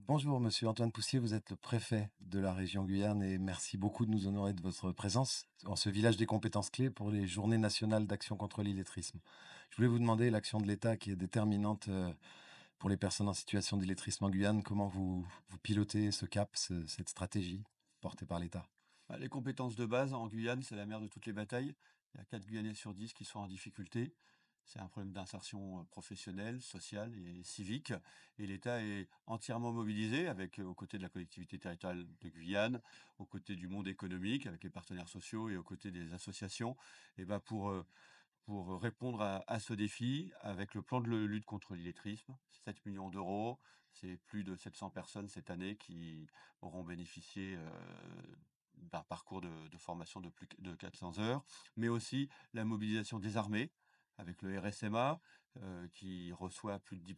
Bonjour, monsieur Antoine Poussier, vous êtes le préfet de la région Guyane et merci beaucoup de nous honorer de votre présence en ce village des compétences clés pour les Journées nationales d'action contre l'illettrisme. Je voulais vous demander l'action de l'État qui est déterminante pour les personnes en situation d'illettrisme en Guyane. Comment vous pilotez ce cap, cette stratégie portée par l'État? Bah, les compétences de base en Guyane, c'est la mère de toutes les batailles. Il y a 4 Guyanais sur 10 qui sont en difficulté. C'est un problème d'insertion professionnelle, sociale et civique. Et l'État est entièrement mobilisé aux côtés de la collectivité territoriale de Guyane, aux côtés du monde économique, avec les partenaires sociaux et aux côtés des associations, et bah pour répondre à ce défi avec le plan de lutte contre l'illettrisme. C'est 7 millions d'euros, c'est plus de 700 personnes cette année qui auront bénéficié d'un parcours de formation de plus de 400 heures, mais aussi la mobilisation des armées avec le RSMA, qui reçoit plus de 10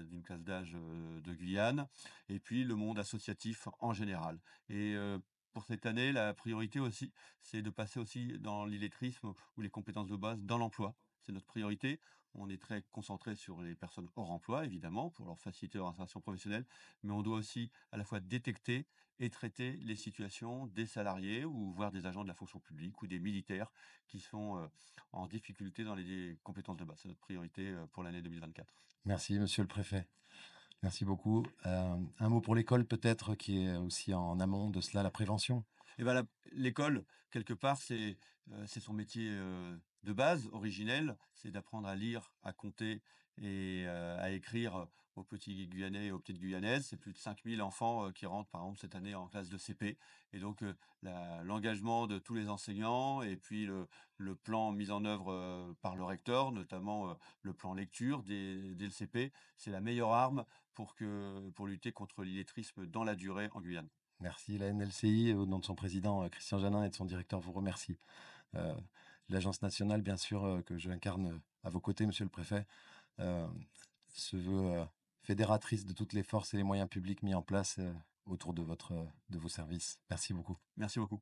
d'une classe d'âge, de Guyane, et puis le monde associatif en général. Pour cette année, la priorité aussi, c'est de passer aussi dans l'illettrisme ou les compétences de base dans l'emploi. C'est notre priorité. On est très concentré sur les personnes hors emploi, évidemment, pour leur faciliter leur insertion professionnelle, mais on doit aussi à la fois détecter et traiter les situations des salariés ou voire des agents de la fonction publique ou des militaires qui sont, en difficulté dans les compétences de base. C'est notre priorité, pour l'année 2024. Merci, monsieur le préfet. Merci beaucoup. Un mot pour l'école peut-être qui est aussi en amont de cela, la prévention. Et ben, l'école, quelque part, c'est son métier, de base, originel, c'est d'apprendre à lire, à compter et à écrire aux petits Guyanais et aux petites Guyanaises. C'est plus de 5 000 enfants, qui rentrent, par exemple, cette année en classe de CP, et donc l'engagement de tous les enseignants et puis le plan mis en œuvre, par le recteur, notamment, le plan lecture dès le CP, c'est la meilleure arme pour lutter contre l'illettrisme dans la durée en Guyane. Merci. La NLCI, au nom de son président, Christian Janin, et de son directeur, vous remercie. Euh, L'Agence nationale, bien sûr, que je incarne à vos côtés, monsieur le préfet, euh, se veut fédératrice de toutes les forces et les moyens publics mis en place autour de vos services. Merci beaucoup. Merci beaucoup.